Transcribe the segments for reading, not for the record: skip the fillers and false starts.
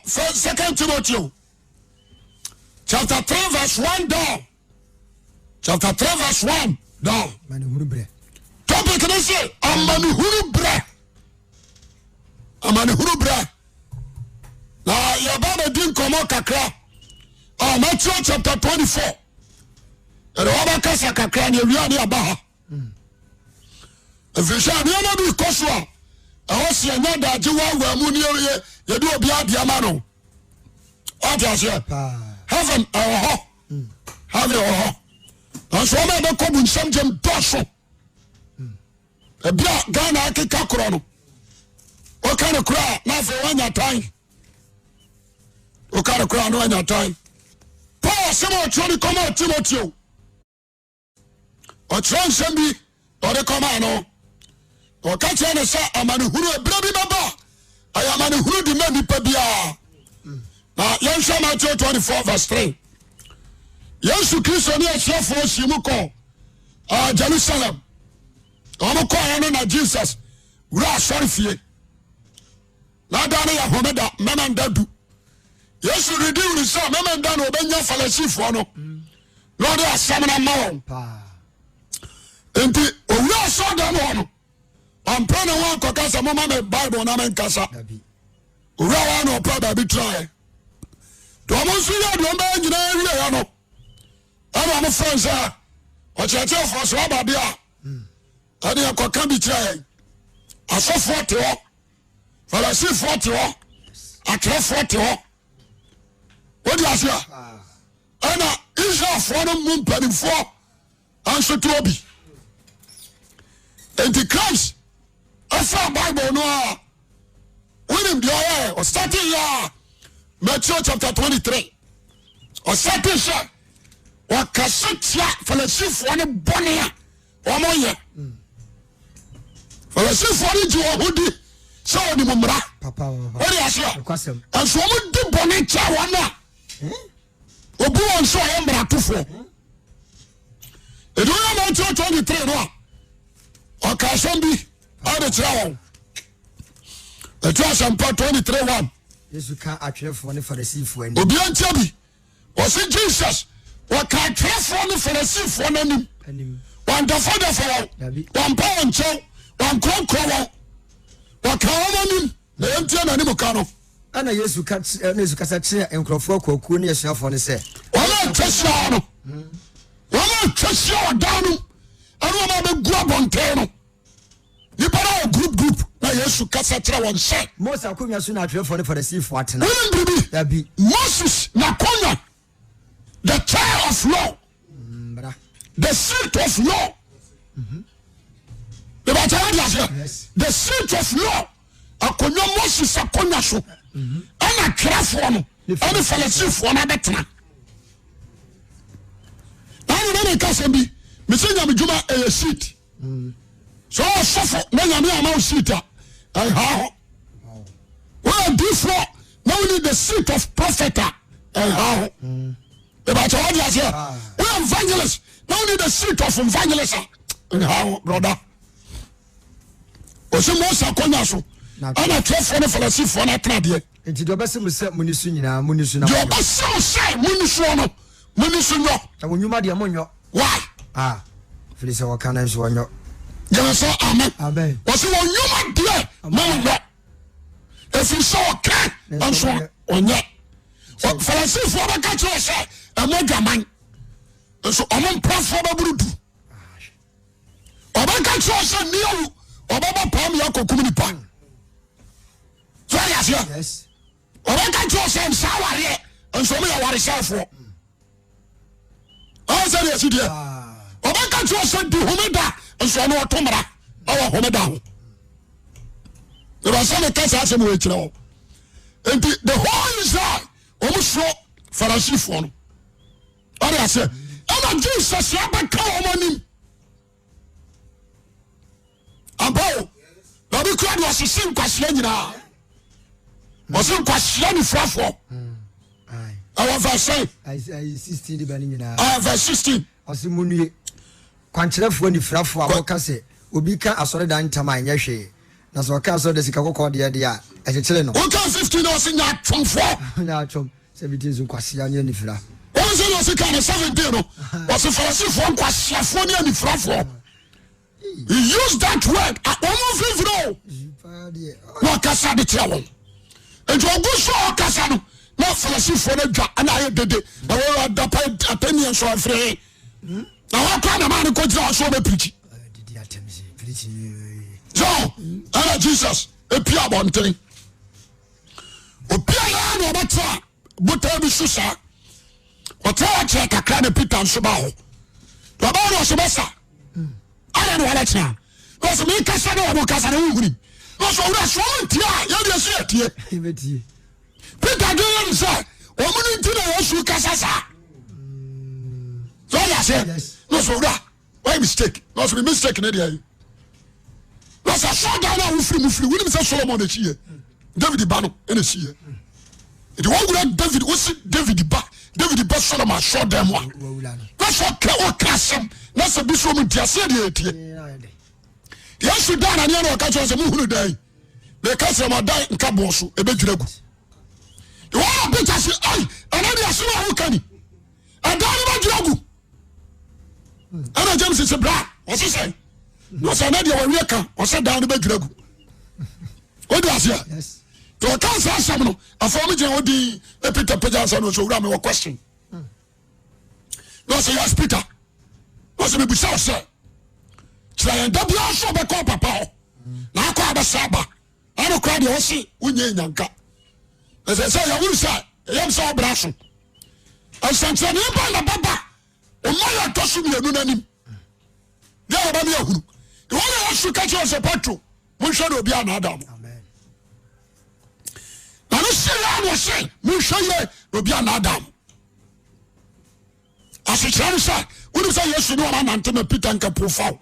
First, 2 Timothy chapter 3 verse 1 down. Chapter 3 verse 1 down. Topic is amanihuru bre. Amanihuru bre. Na yababa din komo kakra. Matthew chapter 24. And waba kasa kakra ni ewia ni abaha. Efisha ni ama bi koswa. Awose anya da jiwa mu ni ye do obi adiama no. What is here? Heaven heaven and so ma be ko bu nsam jem doso. Ebia Ghana akeka kro no. O kan kra na fe wanya tan. O kan kra no wanya tan. Paul sema chori koma Timothy. O transem bi o de koma no. O ka che ne sa amanehuru ebra bi baba. Ay amanehuru di na nipa bia. Na Yesha Matthew 24 verse 3. Yesu Kristo ni asiafo simu ko Jerusalem. Omo ko ano na Jesus. Wura sorry fie. Na da na ya homeda mama ndadu. Yesu redeem ni sa mama ndan obenya falasifo no. No dey asam na mawo. Enti owura so da no. Ampana wa ko kasa mo mama Bible na men kasa. Owura wa no pa bi try. To mo su ya do mba nyina wi ya no. Ama mo friends o cheche for so ba bia. Ade akoka bi try. Asofo te ho. Falasifo te ho. Atrefo te ho. What do you say? Ana Israel for no mumpani for answer to obi. Antichrist. Asa Bible no. When him there or starting here Matthew chapter 23. Or starting sir. Or kasetia falasifo ne bonia. Omoye. Falasifo ne jo hodi. So ni mumra. Papa. What do you say? And so mo di boni cha wana. Obu on so embra tufo. Edo ya Matthew 23 no. O ka sombi o de trawo. Matthew 23:1. Yesu ka atwerefo ne farisifo ani. Obi antia bi. O se Jesus o ka atwerefo ne farisifo nanim. Wan da fa wan pa on cho, wan konkro wa ka wonim na antia na nim ka no. Ana Yesu ka Yesu kasa kire enkrofo kwaku ne yesuafo ne se. Wala twasha no. Wala twasha odanu. Anu ma be gu abonte no. Ni para group na Yesu kasa kire won se. Moses akonya so na atwerefo ne farisifo atena. Dabi. Moses na konya the child of law. The seat of law. Yes. The seat of law. Akonya Moses akonya so. Ana krafo no. Ana falasifo na betena. Na ka se bi. Me se nyame djuma e seat. So sofo na nyame ama seat a. How? Well, this law, now we need the seat of prophet. How? About what you say? Well, evangelist, now we need the seat of evangelist. How, brother? Osi Moses akonya so. Ana twefo ne falasifo na trade. Enti do bese mu se munisu nyina munisu na. Do bese se munisu no. Munisu no. Ta wonwuma de monyo. Why? Felisa wakana so wonyo. Jana so amen. Amen. Wasi wonwuma de monyo. Efi so okay. Anso onye. Falasifo ba ka cho se amodwaman. So omon prafo ba burudu. Oba ka cho se niu. Oba ba pam ya kokum ni pan. So yes. Oba ka cho se saware. Anso me ya ware safo. Say yes dia. Oba ka cho se di homeda. Anso no otomra. Awa homeda ho. The Rasana Casa mo echiro. And the whole Israel almost Pharisee no. I say, "Ama Jesus ya ba ka omonim." Abo, na bi kwa do asese nkwase nyina. Was nkwase ni frafo. Our verse 16 di bani nyina. Verse 16. Osimunue. Kwankyerefo ni frafo aboka se, obi ka asore dan ntama anya hwe. Na so ka so de sika kokko de a ɛkyekyere no woka 15 na ɔse nya atwomfoɔ na atwom 17 so kwasea ne anifira ɔnsɛ na ɔse ka no 17 no ɔse farisifoɔ nkwasiafoɔ ne anifirafoɔ. He used that word ɔmo mfirifiri o na ɔkasa de kyerɛ wɔn nti ɔgu so ɔkasa no na farisifoɔ no dwa ana ayɛ dede na wɔadapa ataniɛ nso afiri na wɔkɔ na maa no kɔgyina ɔso ɔbɛpirikyi so ɛna Jesus ɛpia abɔnten opia yɛ na ɔbɛtena botaa bi so saa ɔtena wɔkyerɛ kakra na Peter nso ba hɔ na ɔbɛyɛ na ɔso bɛsa ana na wɔbɛkyena na ɔsɛ mekasa na wɔbɔ kasa na wohuni na ɔsɛ owura so ɔmo ntie a yɛdeɛ so yɛtie Peter dwe yɛ no sɛ ɔmo no nti na yɛsu kasa saa so ɔyɛ sɛ na ɔsɛ owura why mistake na ɔsɛ me mistake ne deɛ na ɔsɛ sɔda no a wofiri mu firi wonim sɛ Solomon akyiɛ David ba no ɛna siɛ nti wɔwura David wosi David ba Solomon asɔda mu a na sɛ ɔka asɛm na sɛ bi so ɔmo nti aseɛ deɛ yɛtie yɛsu da na neɛ na ɔka kyerɛ sɛ mohunu dan na ɛka sɛ ma dan nka boɔ so ɛbɛdwira gu wɔn a Peter sɛ ai ɛna deɛ asɛm a woka ni ɛdan no bɛdwira gu ɛna James sɛ bra ɔse sɛ na ɔsɛ ɛna deɛ wɔwie ka ɔsɛ dan no bɛdwira gu wode aseɛ nti ɔka sɛ asɛm no afɔ me gyina wodi Peter pagya sɛ no ɔsɛ owura me wɔ question na ɔsɛ yes Peter na ɔsɛ mebusa wo sɛ kyerɛ yɛn da biara so ɔbɛkɔ papa hɔ na akɔ abɛsa aba ɛne kora deɛ ɔse wonyɛ nyanka ɛsɛ sɛ yɛworo sɛ ɛyɛm sɛ ɔbra so ɛnsɛnkyerɛnne ba na baba ɔma yɛ ɛtɔ so mmienu no anim deɛ wɔba me ahunu wɔne yɛsu ka kyerɛ sɛ Petro monhwɛ ne obi anaada mo na no seɛ ne ɔse monhwɛ yɛ obi anaada mo asekyerɛ no sɛ wonim sɛ Yesu ne ɔma nante ma Peter nka pofaw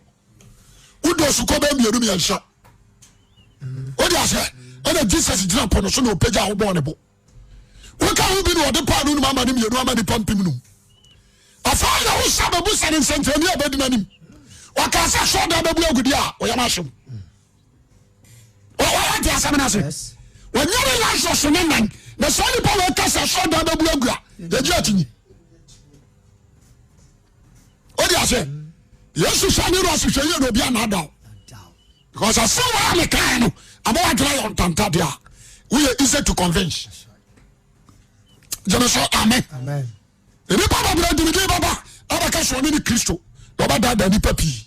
wode osukɔ bɛ mmienu mmiɛnhyɛ wode asɛ ɛna Jesus gyina pɔ no so na ɔpagya a wobɔɔ ne bo woka wo bi ne ɔde paa no nom ama ne mmienu ama nipa mpem nom afa yɛ wo sa bɛbu sane nsɛnkyerɛnne a bɛdi n'anim wɔka sɛ sɔda bɛbu agudi a ɔyɛ ma ahyem wɔyɛ te asɛm no ase wɔnyɛ ne lanso so ne nan na saa nipa wɔka sɛ sɔda bɛbu agu a yɛgye akyinyi wode asɛ Yesu sɛ ne no asehwɛ yɛ na obi anaadaw because asɛm wɔ a mekae no ama wadwena yɛ ɔntanta deɛ a woyɛ easy to convince gyeme so amen nipa babra dimidi baba abɛka so ɔne ne Kristo na ɔbɛdaadaa nipa pii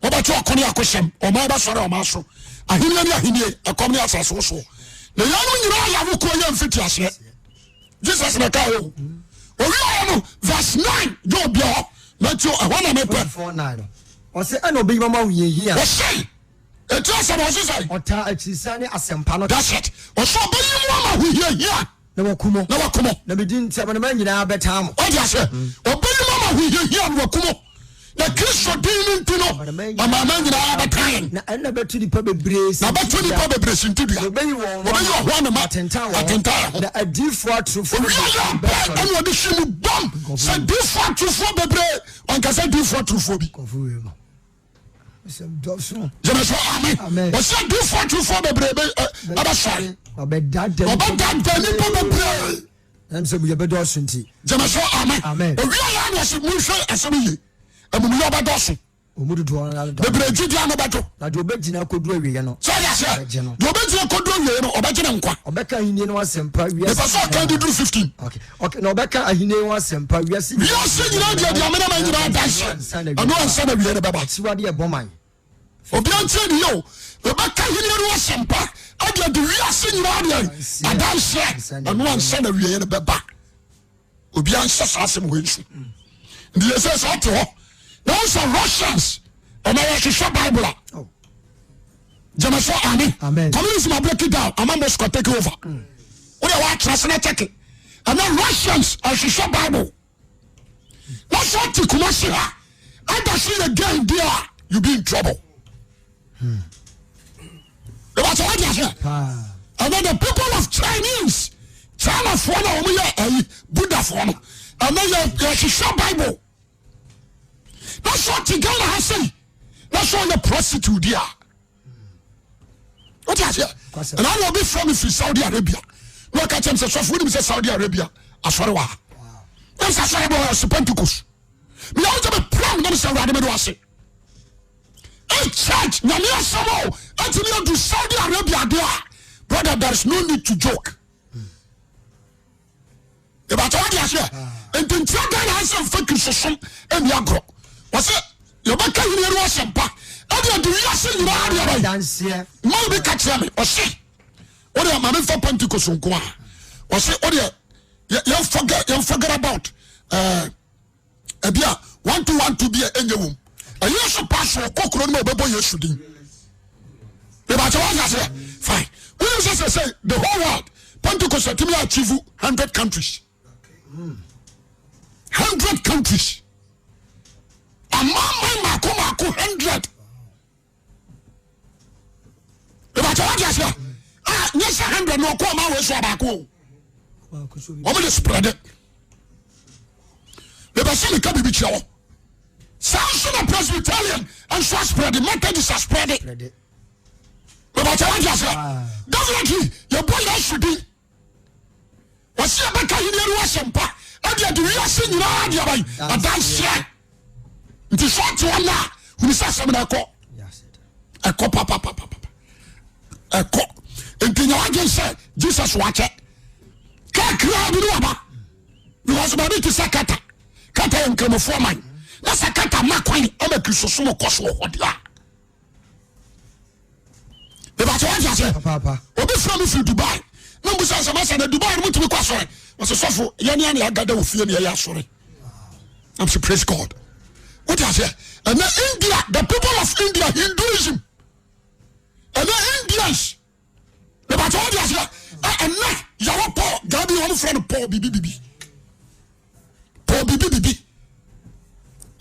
wɔbɛte ɔkɔne akɔhyɛm ɔma bɛsɔre ɔma so ahenniɛ ne ahennie ɛkɔm ne asase wo soɔ na yɛno nyinaa yɛ awokoɔ yɛ mfiti aseɛ Jesus na ka o ɔwiɛ no verse 9 dɛ obia hɔ Matthew ɛhɔ na mepɛ ɔsɛ ɛna ɔbɛyi mama wo yɛhia ɔsɛ ɛti asɛm ɔse sɛ ɔta akyirisa ne asɛmpa no that's it ɔsɛ ɔbɛyi mu ama ho hiahia na wakumɔ na wakumɔ na medi ntɛm no ma nyinaa bɛtaa mo ɔde asɛ ɔbɛyi mu ama ho hiahia na wakumɔ na Kristo din no nti no amama nyinaa bɛtaa yɛn na ɛna bɛto nipa bebree na bɛto nipa bebree sintidua ɔbɛyi ɔhɔ ne ma atenta ho na adiifoɔ atorofo owiayɛ bɛ ɛne ɔde hye mu bam sɛ diifoɔ atorofoɔ bebree ɔnkasɛ diifoɔ atorofoɔ bi gyeme so amen ɔsɛ diifoɔ atorofoɔ bebree ɛbɛsɔre ɔbɛdada nipa bebree sɛ yɛbɛdɔɔso nti gyeme so amen owiayɛ ne ɔsɛ monhwɛ asɛm yie amumuyɛ ɔbɛdɔɔso bebree gyidua no bɛto na deɛ ɔbɛgyina kɔduru awieɛ no sɛ yɛ sɛ deɛ ɔbɛgyina kɔduru awieɛ no ɔbɛgyene nkwa ɔbɛka ahenni no asɛmpa nipa sɛ ɔka de duru 15 na ɔbɛka ahenni no asɛmpa wiase nyinaa deɛ deɛ amenama nyinaa dahyɛ ɛno ansa na wie no bɛba akyiwadeɛ bɔ man obia nkyerɛ ne yɛ o ɔbɛka ahenni no asɛmpa adeɛ de wiase nyinaa deɛ adanhyɛ ɛno ansa na wie no bɛba obia nhyɛ saa asɛm hɔ nsu nti yɛ sɛ sɛ ɔte hɔ na wo sɛ Russians ɔma yɛhwehwɛ Bible a gyeme so amen communism a break it down ama Moscow take over wode woakyerɛ se na kyɛke ɛna Russians ahwehwɛ Bible na sɛ ɔte kuma se ha ada so yɛ gain deɛ a you be in trouble ɛwɔsɛ wode aseɛ and then the people of Chinese Chinafoɔ na ɔmoyɛ Buddhafoɔ no ɛna yɛhwehwɛ Bible na sɛ ɔte Ghana ha sei na sɛ ɔyɛ prostitute a wote aseɛ and I will be from Saudi Arabia. No catch him say Saudi Arabia. Aswarewa. I'm sorry about Pentecost. Me want to be proud na say Awurade me do ase. A church na me asamo until to Saudi Arabia there. Brother, there is no need to joke. About what you say. And then tell God I say fake Christian and the agro. Was it your back in your washing pa? And you say you are dance here. Maybe catch me or say. What am I for Pentecost on Kwa? Or say, oh, you forget about Ebia 1 to be a womb. And you should pass for a cockroach no baby yesterday. About what I say, fine. We just say the whole world, Pentecost to me achieve 100 countries. 100 countries. A man come 100. About what I say, yes, 100 no come out with Sabako. I'm going to spread it. The Basilica can be chow. Sound Presbyterian and so spread it. Methodist are spread it. But what I just said, definitely, your boy should be. What's your back in your Washington? And yet, you are seeing your idea by a dance here. It is short to one now. Who is some of the a cop, a cop. And can you say, Jesus watch it? Can't cry, because my bit is a kata. Kata and come for mine. That's a kata, Makwani, I'm a Christian Kosovo. What you are. If I told you, I said, Papa, or be from if you Dubai. No, besides, I said, Dubai, want to be quite sorry. Was a soft Yanni, I got the fear, sorry. I'm so praise God. What I say? And then India, the people of India, Hinduism, and then Indians. If I told you, I said, and now, you're Paul, Gabi, one friend of Paul, BB. Paul, BB.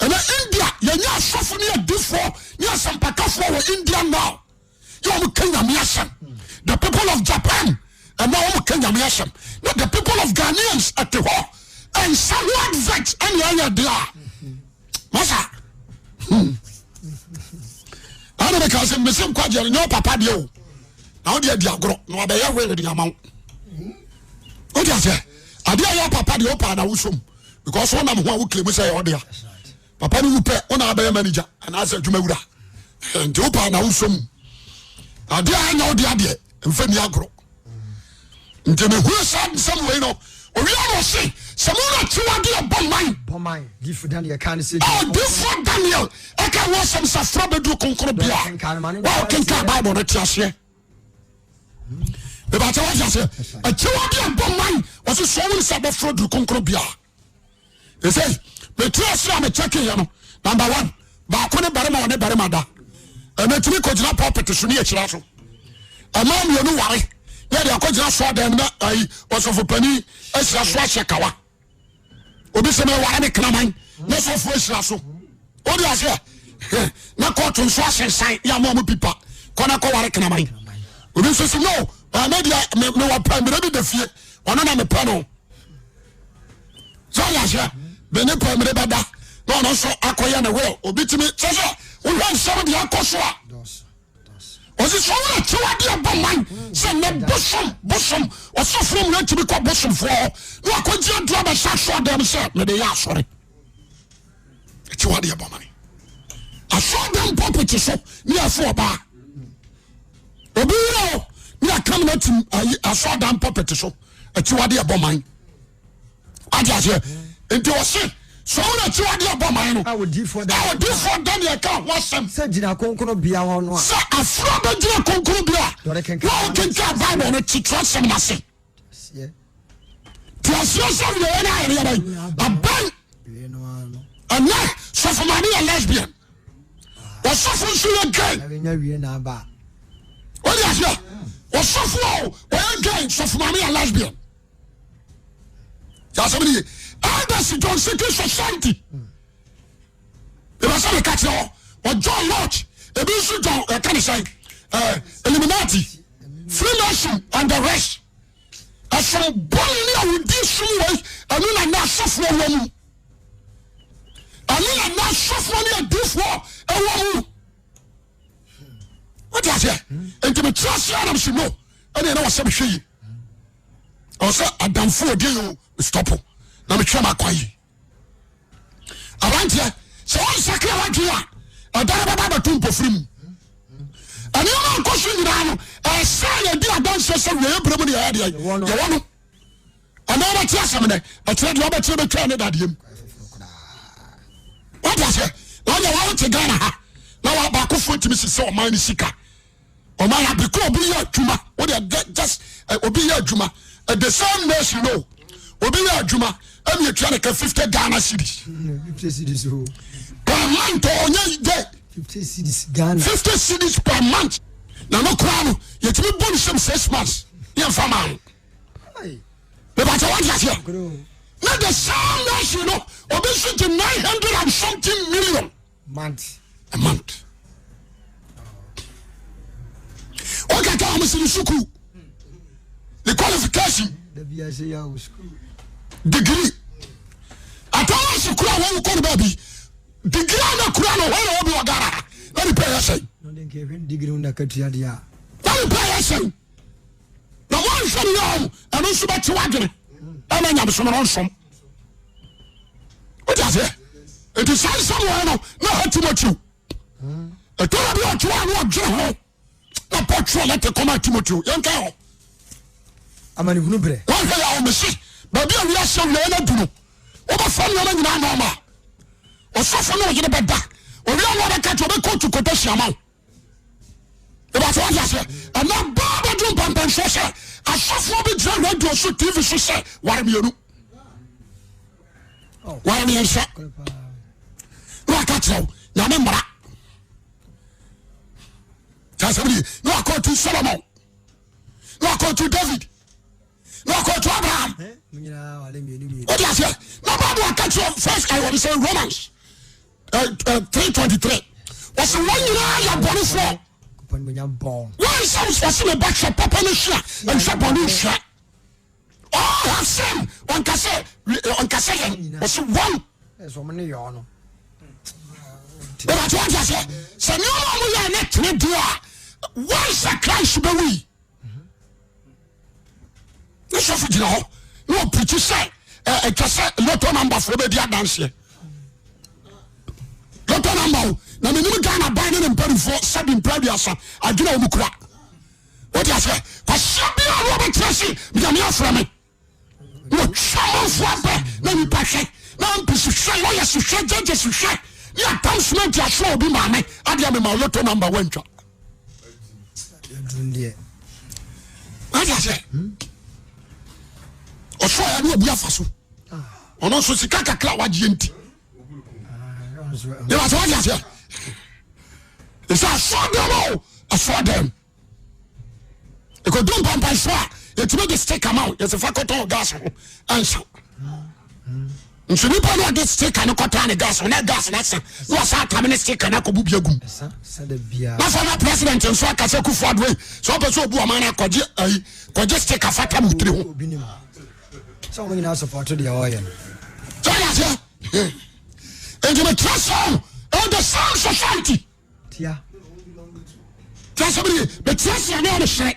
And then India, you're not suffering near before, near some Pakafo, India now. You Kenya Miasam, the people of Japan, and now Kenya Miasam, not the people of Ghanaians at the war, and somewhat vex any other there. Masa, I don't because I'm missing quite no papa dio. Now dear Diagro, no other way with the amount. What do you say? I dear your papa dio pana usum, because one of who claim say, oh dear. Papa will pay on our manager, and I said to Mura, and to pana usum. Ade I know the idea and femi agro nti me hu sad some way no owi no say someone atuade abon mine different than your can say different Daniel e ka wo some safra bedu konkoro bia wa ken ka Bible no tiase e ba ta wa say atuade abon mine was so won say be fro du konkoro bia e say me tiase am check here no number 1 ba ko ne barema da and then three coach pulpit so near Chiraso. A man you know why? Yeah, the coach saw them that I was of a penny as a swashakawa. Obisama Wani Kraman, not so fresh Rasso. What do you say? Not caught on swash and sign Yamomo Pipa, Konako Warekanamai. Obisama no, I made no primary the fear, one on the panel. So, yeah, Benepa Mebada, no, so Akoyana will, Obitimi, we want some of the Akoswa. Was it so much to idea about mine? Send them bosom, or so from not to be called bosom for. No, I could just drop a sash for themselves. No, they are sorry. It's your idea about money. I saw them puppet so near 4 bar. Obiro, we are coming out. I saw them puppet so. It's your idea about mine. I just hear into a shit. So that you are about mine. I would do for that. I would do for them. You can't watch them. Said Jina Concono Bia on one. Sir, a fraud of Jina Concono Bia. No, can get Bible on it to trust some massy. Plus, yourself, you're a bank. And now, so for money, a lesbian. Or so for you again. What is that? Or so for again, so for money, a lesbian. Just somebody. Elders in John Secret Society. There was some catch or John Lodge, a bishop John, can you say, Illuminati, Freemason, and the rest. As some bullying with this way, and then I'm not suffering a woman. And then I'm not suffering a this war, a woman. What do you I say? And me trust you, I'm saying no. And then I was saying, I say, I done for you, stop. Now me try my quiet. I want here, so I say, I want you. I don't have a tomb for him. And you know, question now, I say, I don't say, we are probably the idea. You want to? I know what you're saying. I tell you about you, turn it at him. What I say? Now you want to Ghana. Now I'm back to Mrs. So mine is sick. Or my happy club be your Juma. What they just be your Juma. At the same nation, no. Will be your Juma. And you're trying to get 50 Ghana cedis. 50 cedis. Per month or day. 50 cedis Ghana. 50 cedis per month. Now no crown. You to be born some 6 months. You're from man. But I want to say. Not the same nation, no. Or be to 900 and something million. A month. Okay, tell me, Suku. The qualification. Degree. I told you, Kura, when you call baby. Degree on the Kurano, when you will go. Let me pay a say. No, they gave him degree on the Katiadia. Let me pay a say. The one from you, and also back to Wagner. I mean, I'm some on some. What is it? It is somewhere, no, not too much. I told you what you want to do. Na potro let the come to Timothy. Young girl. Amani Hunubre. One day I will see. But we are so no do. Over from your man normal. Or suffer no get a bed back. Or we don't want to catch over to quotation amount. About what I said. And now Baba jump and say, I suffer be drunk radio so TV so say, why me you? Why me say? What I tell you? Remember. No according to Solomon. No according to David. No according to Abraham. What do you say? Nobody will catch you first. I want to say Romans 3:23. What's the one you are born for? Why sounds was in a batch of Papa Nisha and Shabonisha? Oh, have seen one cassette. What's one? There's so many yarn. But I want to say, so no one will not to do. Why is a Christ be we? This is you know. No preacher say a cassette lotto number for the dance here. Lotto number. Now me no Ghana buying and paying for 7 previous. I do not mukra. What do you say? Cause be a Robert Tracy. Me am from me. No chamo for na me pashe. Na am pisu share lawyer su share judge su share. Ya announcement ya show be mama. Adia me my lotto number wentwa. What do you say? Osho ya no obi afaso. Ono so sika kakra wagye nti. You what you say? It's a short I saw them. You could do pampa shwa. It made the stick come out. It's a faculty of gas. Answer. And so you probably get stick and cut on the gas on that gas. That's it. No, sir, come in a stick and I could be a goon. That's our president and so I can say Kuford way. So I person who amana could just take a fat time through. So we now supported the oil. So yeah. And you may trust all the sound society. Yeah. Trust somebody, but trust you know the shit.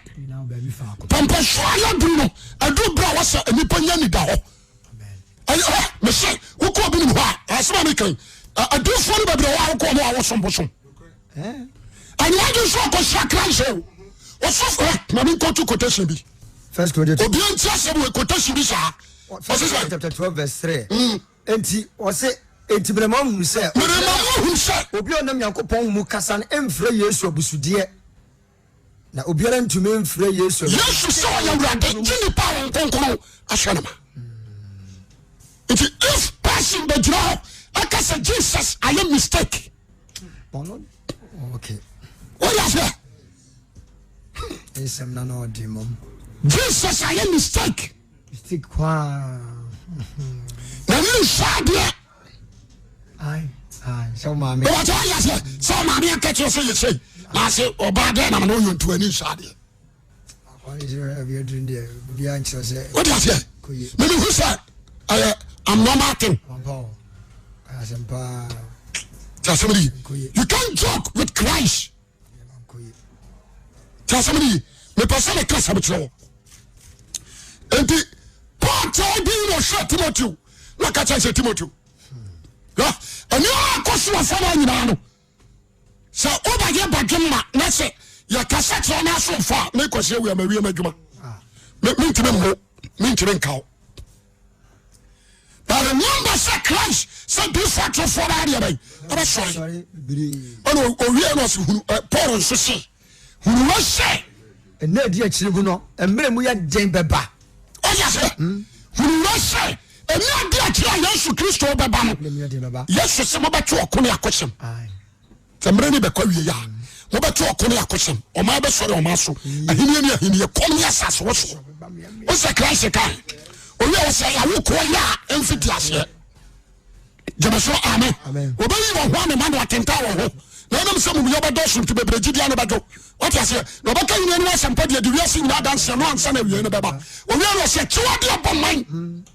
Pampa Shwaya Bruno, I do bra was a Nipanyani Dao. I say, who called me? I saw me. I do follow the Brown Como I was some bosom. And why do you so called Shakran? What's so correct? Mammy go to quotation be. First quotation. Obian just with quotation be, sir. Chapter 12, verse 3. And he was it. Enti brema hu se obi onam Yakobon mu kasa na emfre Yesu abusudie na obiara ntumi emfre Yesu so ya wrade gini pa won ahwenema if person be draw akasa Jesus I am mistake okay what is that esem na no demon Jesus I am mistake kwa na you shade Aye, so mommy. What are you saying? So mommy, I catch you say. I say, oh, bad then I'm not going to any shady. What is your doing there? Behind say. What do you say? Maybe who said? I'm not Martin. Somebody, you can't joke with Christ. Tasamini, me person a class habitual. And the part of being or shut Timothy, like I said Timothy. And you are costing a family. So over here by Jimma, let's say, your cassette on us so far, make us say we are Maria Majuma. Mean to them, mean to them cow. But remember, say Christ, say this factor for that. I'm sorry. Oh, we was Paul and Susi. Who was say? And no dear children, and me are Jane Beba. Oh, yes, who was say? And no dear children, yes, Christo Baba. Yes, some about to a corner question. The many Becoya. No better a corner question. Or my best or Maso. And he come yes as was. What's a Christ a kind? Or you say, I will call ya and fit last year. Jamaso, amen. Obey you one man at 10,000. Let them some of your dozen to be Bridgian about what I say. No better you know somebody do you see that dance and one son of you in a baba. Or you will say, 2 upon mine.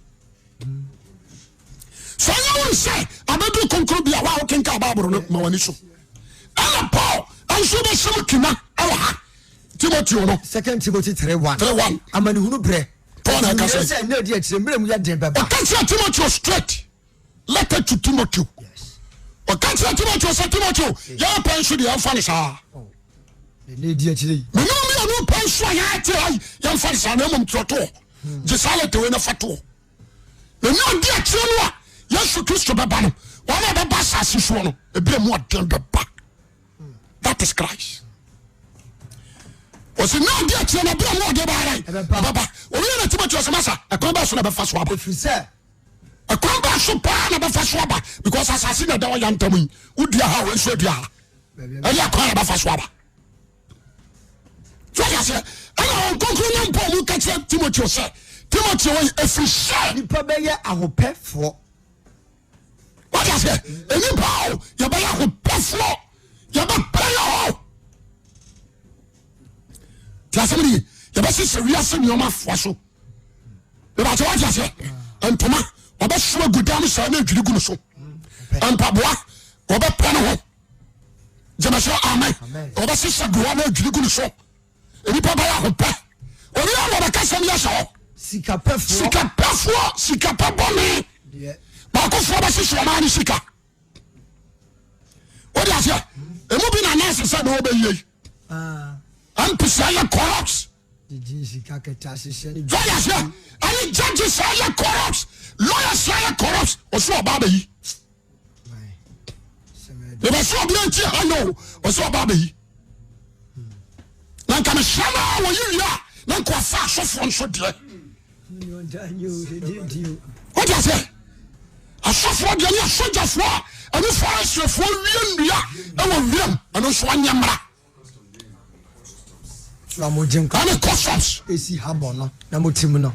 So you will say, I bet you conclude a wow king Kababro, no one issue. And a Paul, and so the Sumkina, Timothy, 2 Timothy 3:1. I'm an Unubre. Paul, I can say, no dear children, we are dead. But can't say Timothy straight. Letter to Timothy. Or can't say Timothy, say Timothy, your pension, the unfinished. The dear children. No pension, I tell you, young fans are no to decided to win a fatu. The no dear children, yes, Christo Babano, one of the bass is one, a bit more than the back. That is Christ. Was it not dear children, a bit more than Baba? Or you know Timothy was a massa, a combat of a fast swap. If you say, a combat so pan of a fast swap, because as I see the door young Tommy, would you have and so you are? And you are quite a fast swap. So I said, I don't conclude Paul who can say Timothy said, Timothy, if you say, you probably I will pay for. What I say? Any power, you buy a pay for, you buy pay. Tell somebody, you best see serious in your mouth for so. About what I say, and Toma, or best show good damn son, you do so. And Pabua, or best panel. Jamasha, amen. Or best sister, go on, you do so. Any papa, or you are a custom, yes, Sika Pefo, Sika Paboni. Marco Fabas Ramani Sika. What is it? A moving an answer said, obey you. And Pisaya corrupts. The Jessica Catassi. Yes, and judges say corrupts. Lawyers say corrupts. Or so Baby. There was so plenty, I know, or so Baby. Like I'm a shadow when you are. Then quite fast off one so dear. What is it? I suffer again, I soldier for, and if I say for you, I will win, and also one yammer. Ramojim, I'm a customs. Is he Habono? Namotimono.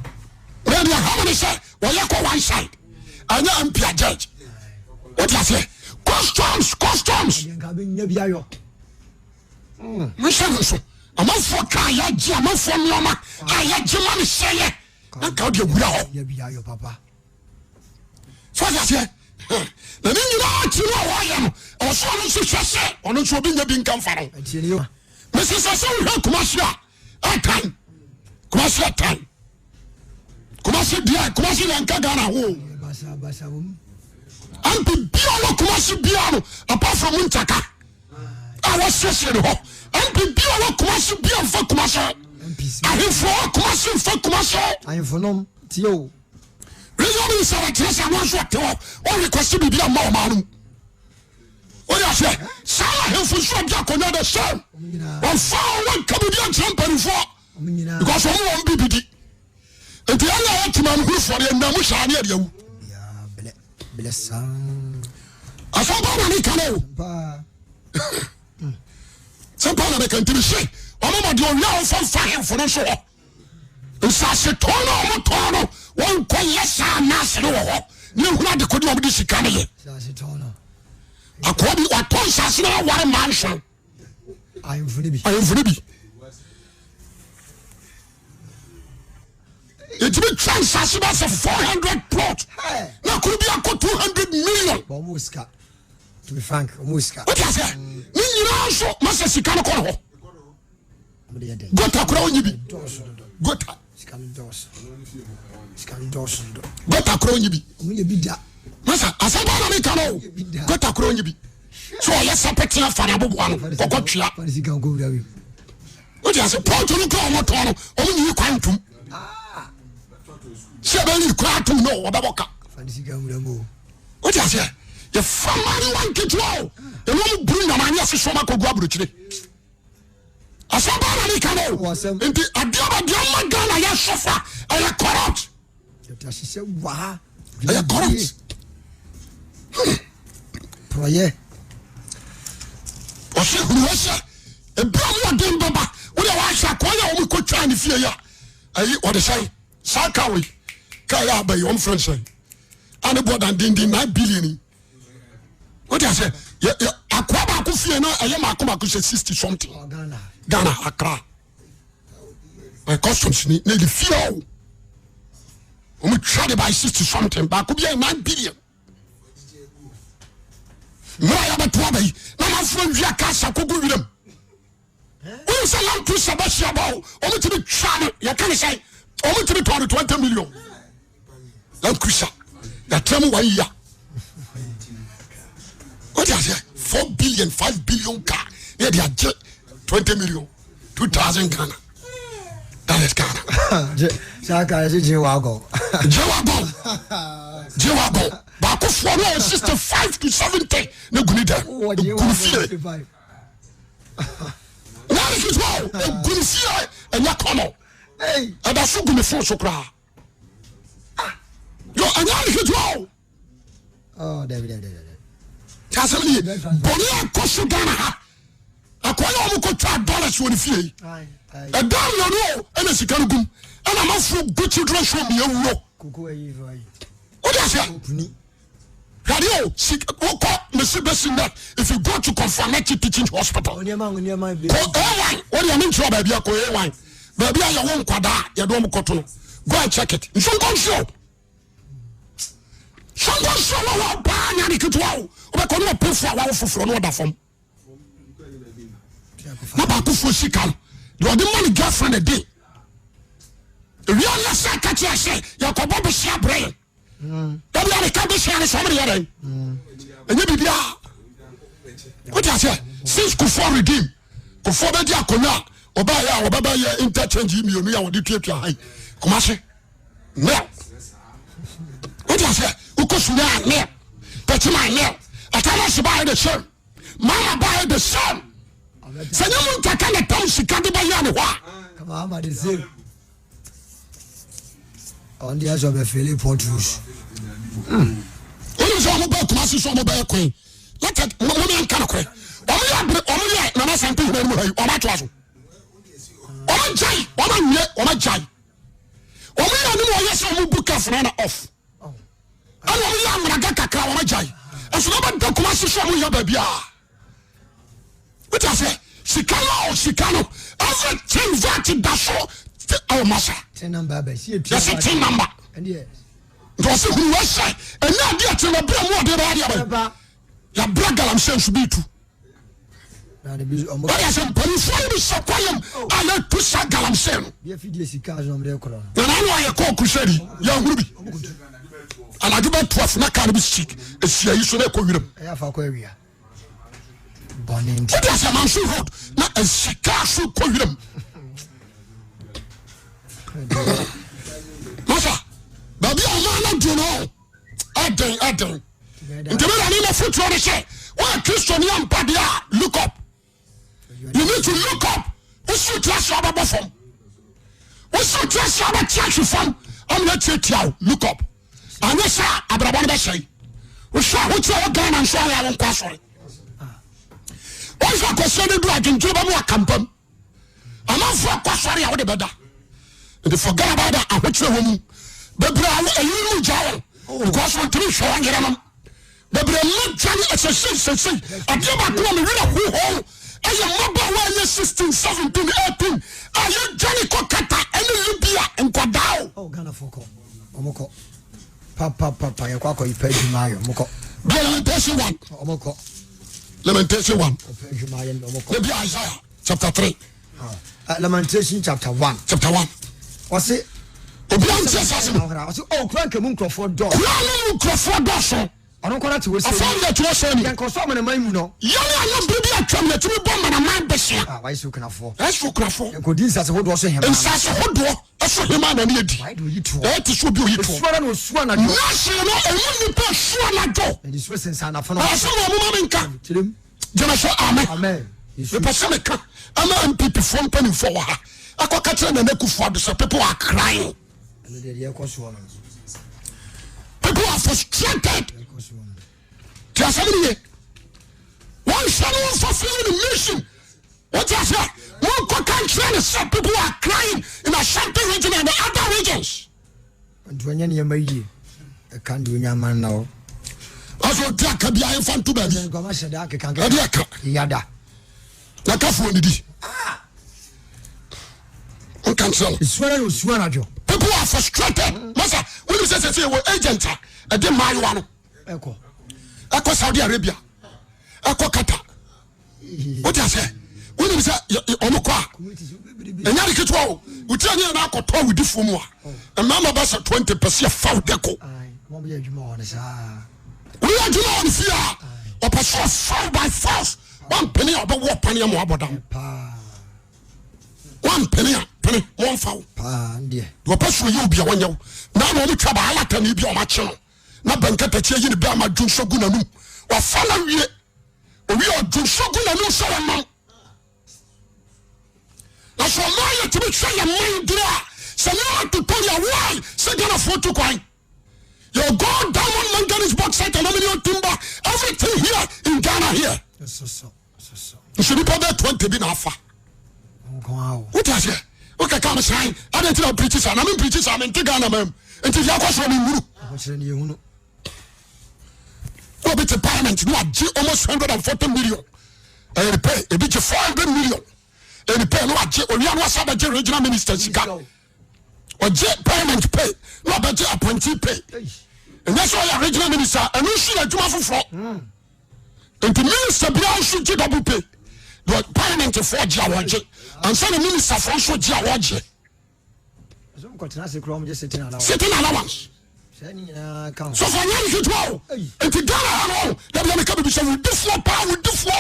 Well, the harmony say, well, you go one side. I know I'm Pierre Judge. What I say? Customs. Michelle, I'm not for Kaya, I'm not for Loma. I had Jimmy say it. I got you well. Papa. So I say, the thing you know I am, or so on success, on which will be the being comfortable. Mrs. Asson, commercial, at time. Commercial time. Commercial dear, commercial and Kagana. And the Biolo commercial piano, apart from Muntaka. I was stressing, and the Biolo commercial piano for commercial. I have for commercial for commercial. I am for no Tio. Really, sir, I guess I was what all request to be a more man. What I say, Sarah, have for sure, Jack, another son. Or far one Canadian champion for because I won't be BD. And the other man who for the Namusha near you. Bless I found out any canoe. Some part of the country say, I'm do now from fire for the show. And such a tono, one quite yes, I'm not you not the could of this economy. According to what Toys now, what a mansion. I am free. It's been transacted as a 400 plot. Now could be a 200 million. Muska. To be frank, Muska. What is it? You also must have seen Kanako. gota kura onyi bi gota gota kura onyi bi masa asaba na me kano gota kura onyi bi so ya sapeti afana bobo ano kokotwa o dia se ponto no ko mo to no o mu yi kwantum se ba ni kwatum no obaboka o dia se ye famari wan kitwo e mo buru na manya se so makogu aburuchire asaba na me kano enti adiaba dia magana ya sofa ala corrupt ala corrupt proye ose huwese ebram dem baba wo de wa sha ko ya wo ko twa ne fie ya ayi o de sai sakawe ka ya ba your friend say and more than 9 billion what I say akwa ba ko fie no aye ma ko 60 something Ghana Accra my customs ni the fie o mu try by 60 something ba ko be 9 billion no ya ba to abai na ma fro wia ka sa ko gu wiram we say land to sabashia ba o mu tibi twa ya kan say o mu tibi 20 million land cruiser that time 1 year what is it 4 billion 5 billion car yeah they are 20 million 2000 Ghana that is Ghana saka is jewago ba ko for no 65 to 70 na guni da guni fie na ni kitwa guni fie enya kono ada so guni fo so kra yo enya ni kitwa oh David tasemi boni akoso Ghana ha akoya omo ko twa dollars woni fie e down yo no ena sika gum ena mafu gucci dress show me ewo koko ayi vai what is it radio that if you go to Conformity Teaching Hospital what do you mean to baby ko e1 baby ya won kwada ya do mo koto no go and check it so go show wa ba nya ni kitwa o be ko no pefu a wa foforo no da fam na ba ko fo sika no the money girlfriend a day real la sa ka ti ase ya ko bobo sia brain dabi ari ka be sia ni so me yare enye bibia what I say since ko for redeem ko for be dia konya oba ya interchange mi onu ya wodi tuatua hai kuma se no what I say uko suya ne petima ne atama se buy the same mama buy the same sanya mun takana tam sika de ba ya ne hwa kama ama the same on the edge of the Philip Portus so mo ba kuma so mo ba kwen let it mo me kan kwen o mo ya na na santo ho mo hayi o ma to aso o ma jai o ma nye o ma jai o mo ya ni mo ya so mo buka funa na off ana mo ya mra kakra o ma jai eso na ba da kuma so mo ya ba bia what I say sikano everything that da so oh masa ten number ba si yes ten number and yes because who was say and now dia te na bra mo de ba ya bra galam sense bi tu na de bi o mo ya se police bi so kwalem ala tu sa galam sen dia fidie sika zo mre kro na na ya ko kuseri ya huru bi ala juba 12 na kan bi stick e sia yi so na ko wiram ya fa ko awia bonin what is a man so road na e sika so ko wiram masa baby o ma na do no aden ntebe na ni na future de say wa Christian yam padia look up you need to look up we should trust our baba from we should trust our church from am na tell look up anya sa abrabon be say we should what you Ghana and so ya won kwa sorry we should question do agenjo ba mo akampam amafo kwa sorry ya wo de beda and forget about that ahwetwe homu bebra ayi jawo because we three show ngeram bebra mu jani assassin adiba ko me wira ho ayi mobile wa 16 17 18 ayi jani ko kata ene libya enkodao oh Ghana foko omoko papa ya kwako ipeji mayo omoko Lamentation 1 omoko Lamentation 1 ipeji mayo omoko Maybe Isaiah chapter 3 Lamentation chapter 1. Chapter 1. What's it? Oh, crank a moon for dog. Crawford Dawson. I don't call it to us. I found that you were saying, can console my mind, you know. Young baby, I come to be bomb and a man, Bessia. Why so can afford? That's for Crawford. Good deeds as a whole was him. And such a whole door, that's for him and it. Why do you two? That is what you swan was swan and national and you swan at all. And this was in Sana for no to them. Generation Amen. Amen. The Pacific, a man people from penny for her. I got catching and they could afford so people are crying. People are frustrated. Just a minute. One son won't fulfill the mission. What I say? One country and some people are crying in a certain region and the other regions. And when you're made, I can't do your man now. Also, take a beer in front to bed. Yada. Like a phone, did he? Cancel. People are frustrated. Master, when you say we're agent, I didn't mind one. Echo Saudi Arabia. Echo Qatar. What I say? When you say Omokwa, and Yarikitwo, we tell you now to talk with the Fumua. And Mama Bassa 20% foul deco. We are doing on fear. Or pursue foul by force. 1 penny or the war penny more about them. 1 penny, 1 foul. You pursue you be one you. Now only trouble I like to be on my channel. Na bankata tie yi ne be ama dun shogun anum wa fala wie owi odun shogun anum so won na so ma ye to be try your mind dra so you to tell your why say gonna photo kwan you go down on manganese bauxite and aluminum timber everything here in Ghana here so you should be probably 20 be na fa what is it okay come say I don't know preachers and I'm preachers I'm in Ghana mem until you go so me muru no bit of parliament, no, almost 140 million. And pay a bit of 400 million. And pay no, or regional ministers, or jet parliament pay, no budget appointee pay. And that's why a regional minister, and you see a Juma for. And the minister Brown should double pay. The parliament for Jawaji, and send a minister for Jawaji. Sitting allowance. So for you to go, and to Ghana, that will come to say, we do for power, we do for,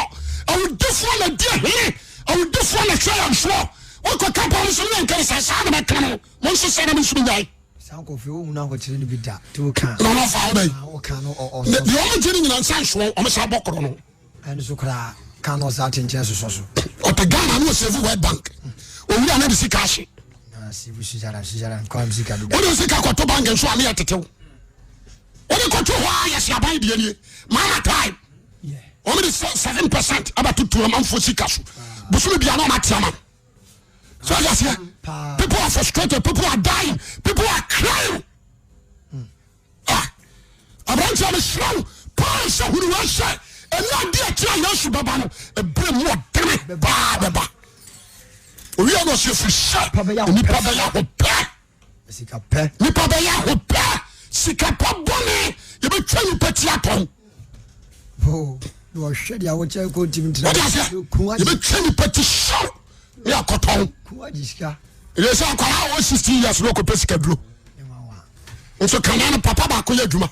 I will do for the dear here, I will do for the try and swore. What could come on some case I saw my canal, once you said I'm in die. Sound of you now, what you be that to count. No, no, the only thing in Sancho, almost a bocrono. And so cannot out in Jesus also. Or the Ghana was everywhere bank. Or we are not the cash. What is the Kakoto bank and so I'm here to tell? What do you go to why yes, you buy the my time? Only 7% about to a month for Sikasu. But we be a normal time. So yes, people are frustrated, people are dying, people are crying. A bunch of slow, Paul who was say, and not dear Chianos Babano, a brim more damn it, Baba. We are not so for sharp. Nipabaya hope. Sikapa bonnet. You be trying to put your tongue. Oh, you are shed. I want you to go to him. You be trying to put your show. You are cotton. Yes, I was 16 years local pesca blue. And so can Papa Bakoya Juma.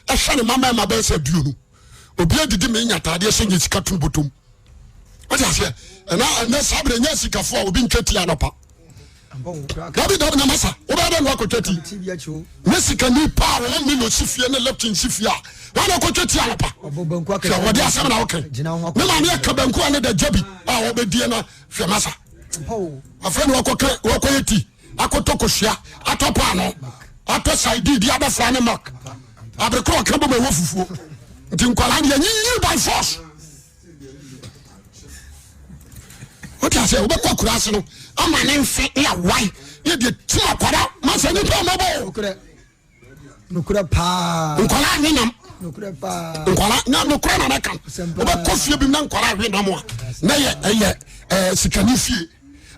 I shall mamma my best at you. Obia did me at Tadia sing its cartoon bottom. What is it? And now, that's happening. Yes, you can fall being 30 anapa. Gabi don't know, Massa. What I don't walk with 30. Messi can be power 1 million Sifia and left in Sifia. Why not go to Tianapa? What they are saying, okay. No man, you're Cabanco and the Jobby. I will be Diana Famasa. A friend walk away. I could talk with Shia. I top Pano. I toss I did the other fan mark. I will call Cabo Wolf. Tinkalania, you by force. What I say, what Kurasino? I'm an infant, yeah, why? You did 2 o'clock, Master Nipo. No could have pa. No could have pa. No crown, I can. But coffee be non quite no more. Nay, Sikanifi.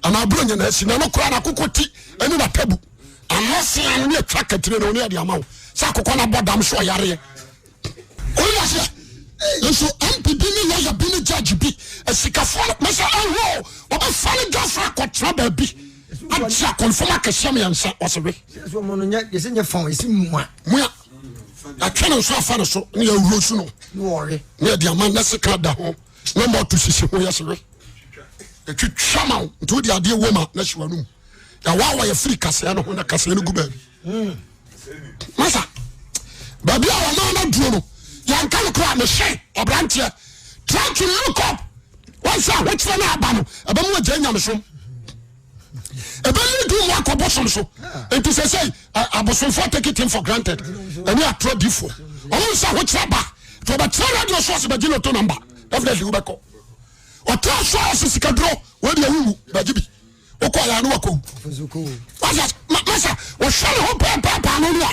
And I'll bring in a Sinano crown, a cocotti, and a pebble. I'm not saying a tracker to near the amount. Sakokona Bodam Soyare. Oh, yes, nso MPB ni lawyer bi ni judge bi esikafo mesa awo obafane gafra kotra ba bi atia confirm akasham yansa osebe so mo no nya yesi nya fon yesi mua atwene so afa no so ne ya wuro su no worry ne dia man na sika da ho no mo to sisi ho yesebe etwitwama nto di ade woma na hyiwanum ya wawa ya free kase no ho na kase no guba masa baby a ma na duro no yan kan kra me hye obrantie try to look up once I watch for na aba no aba mu agya nyame so ebe ni do mo akobosom so enti say abosom for take it for granted and you are prodifo once I watch aba to ba try radio source ba gino to number definitely we ko o try source sikadro we dey wu ba gibi o ko ya no wako masa o share ho pa no no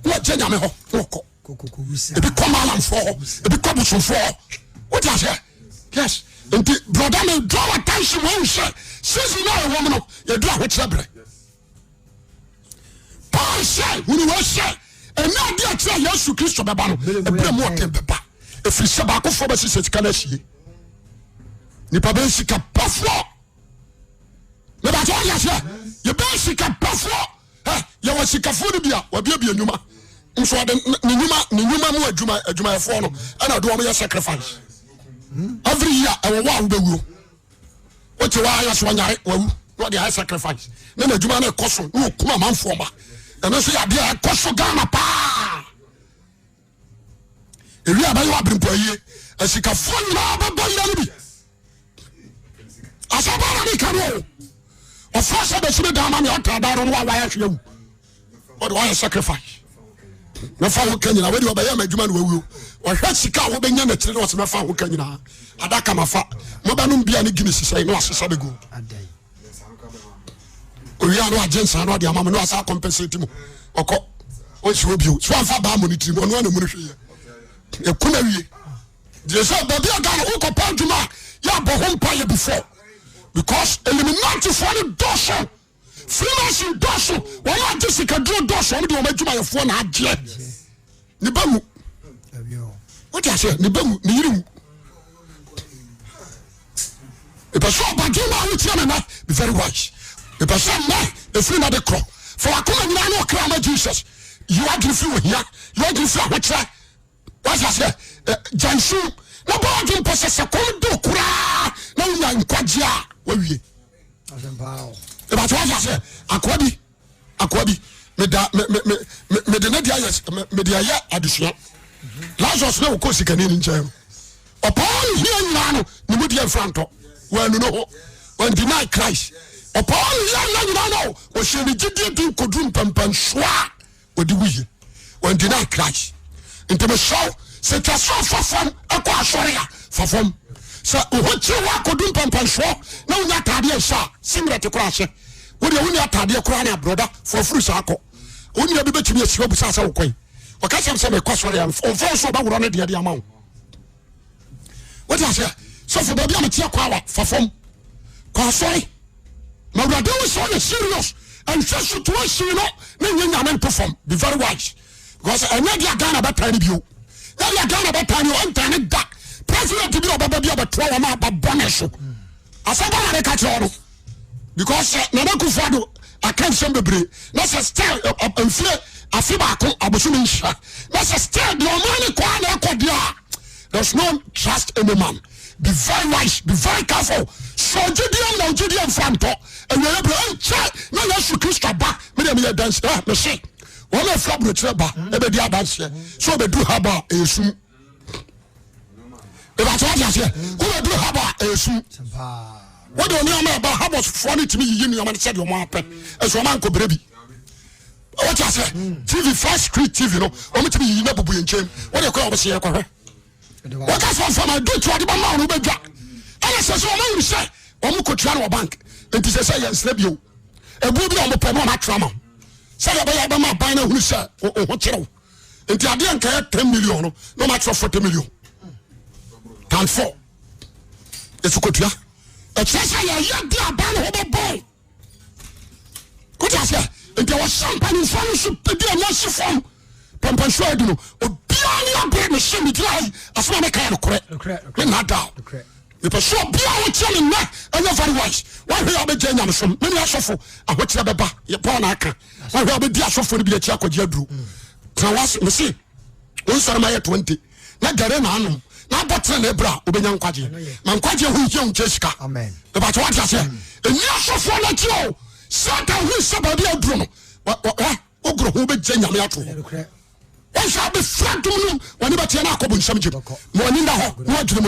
wa gya nyame ho wako ebi come alam for ebi come so for what you say yes enti brother me draw attention when say since now a woman you do what you bre Paul say when you say and now dia try Jesus Christ beba no ebre mo tem beba efri se ba ko fo ba sise tika na hie ni pa ben sika pafo me ba to ya say you ben sika pafo ya wa sika fo ni bia wa bia nyuma nso de ni nyuma mu adwuma efo no ana do mo sacrifice every year I will wa ubewuro what you wa ya so nyare wawu what the sacrifice na adwuma na ekoso no kuma manfo ma na so ya de ekoso Ghana pa ewi abayo abrimpo yie asika fo na ba ba ya bi asabara ni karo o force be sube da ma me otadaro no wa ya hwewu what do I sacrifice na fa ho kanyina we de obaya madwuma no wawu o hwa sika wo benya na kire no se na fa ho kanyina adaka mafa mo ba no bia ne gini sisai no asesa bego adai o ya no agency no de amam no asa compensate mo oko o si obi o so afa ba mo ni tiri mo no na mu no hwe e kuna wie de so baby aga no ko panduma ya bo ho mpa ye before because eliminate for the doso freemason doso wọ́n yà jẹ́ sika dúró doso wọ́n di wọ́n adwuma yẹ fún náà adìẹ ní bá mu wọ́n ti àṣẹ ní bá mu ní yìí mu ìpèsè ọ̀bàjẹ́ náà wọ́n ti yẹ nana be very wise ìpèsè mẹ́ efiri náà de kọ̀ fún wa kọ́mọ̀ nyina náà kira ama Jesus yíwá gírí fi wò hìyà yíwá gírí fi àwọ̀kyerẹ́ wọ́n ti àṣẹ jansu na bọ́ọ̀ di mpọ̀sẹ̀sẹ̀ kọ́ ń dùn kúrẹ́ na wọ́n yà nkwájí a wọ́n wie. Eba tuwa jase akwabi me de ne dia yes me dia ya adusua Lazarus na ukosi kanini nchen upon here nyano ni mu dia franto when no ho when deny Christ upon here nyano o sheni gidie din kodum pampan soa odi wuye when deny Christ into me show se ta so fafom akwa soria fafom sa uhoche wa kodum pampan soa na unya tade sha simrete kura hye wo de woni atade kura na broda for free sa akọ woni bi betimi asiwa busa sa wokoi o ka sem se me kwasore am on fo so ba woro ne de amawo what you say so for baby am tie kwa wa fafom kwa sorry ma brother we so serious and so to us you know na nyanya men perform be very wise because energy Ghana ba tani bio na Ghana ba tani on tani da president bi obaba bi obato wa ma ba boneso asaba na ka tro because Nana Akufo-Addo I can't say bebre na say still amfie afi ba ko aboso me nhia na say still the money kwa na ekodia there's no trust in a man be very wise be very careful so Gideon from to and you be check na Jesus Christ ba me dem ya dance me say one of flabro treba e be dia dance so be do haba esu e ba to dia say who be do haba esu what do you know about how much funny to me you know man said your mom pet as your man ko brebi what you say TV Flash Street TV no o me to me na bubu enchem what you call say ko hwe what can from my do to the man no be dwa ana say so man say o mu ko tua no bank enti say yes lebio ebu bi o mo pe mo na trauma say ya ba ma ban na hunu say o ho kire enti ade anka 10 million no ma 40 million times 4 esu ko tua Exercise ya dia ban ho boy. Kuta se, ente wa champagne fanu su pe dia na sifom. Pampan so adu no, obi ni abre me hye me dira asoma me kan no kore me na da me pe so bia wo tie me na anya very wise wa hwe abegye nyam som me ni asofo ahotire beba ye pon na aka wa hwe abedi asofo ni bi achi akogye aduru tan was me see won sore ma ye 20 na gare na anum na botre na ebra obenya nkwaje man kwaje hu hie unche sika amen e ba to what ase eni asofo na ti o satan hu se ba bia aduru no ogro hu be gye nyam ato wọ́n sọ abe fúlàtúmù nù wọ́n ní bá tiẹ̀ náà kọ́ bọ̀ nsẹ́m jẹ́ mọ̀ ní ndà họ́ wọ́n adwene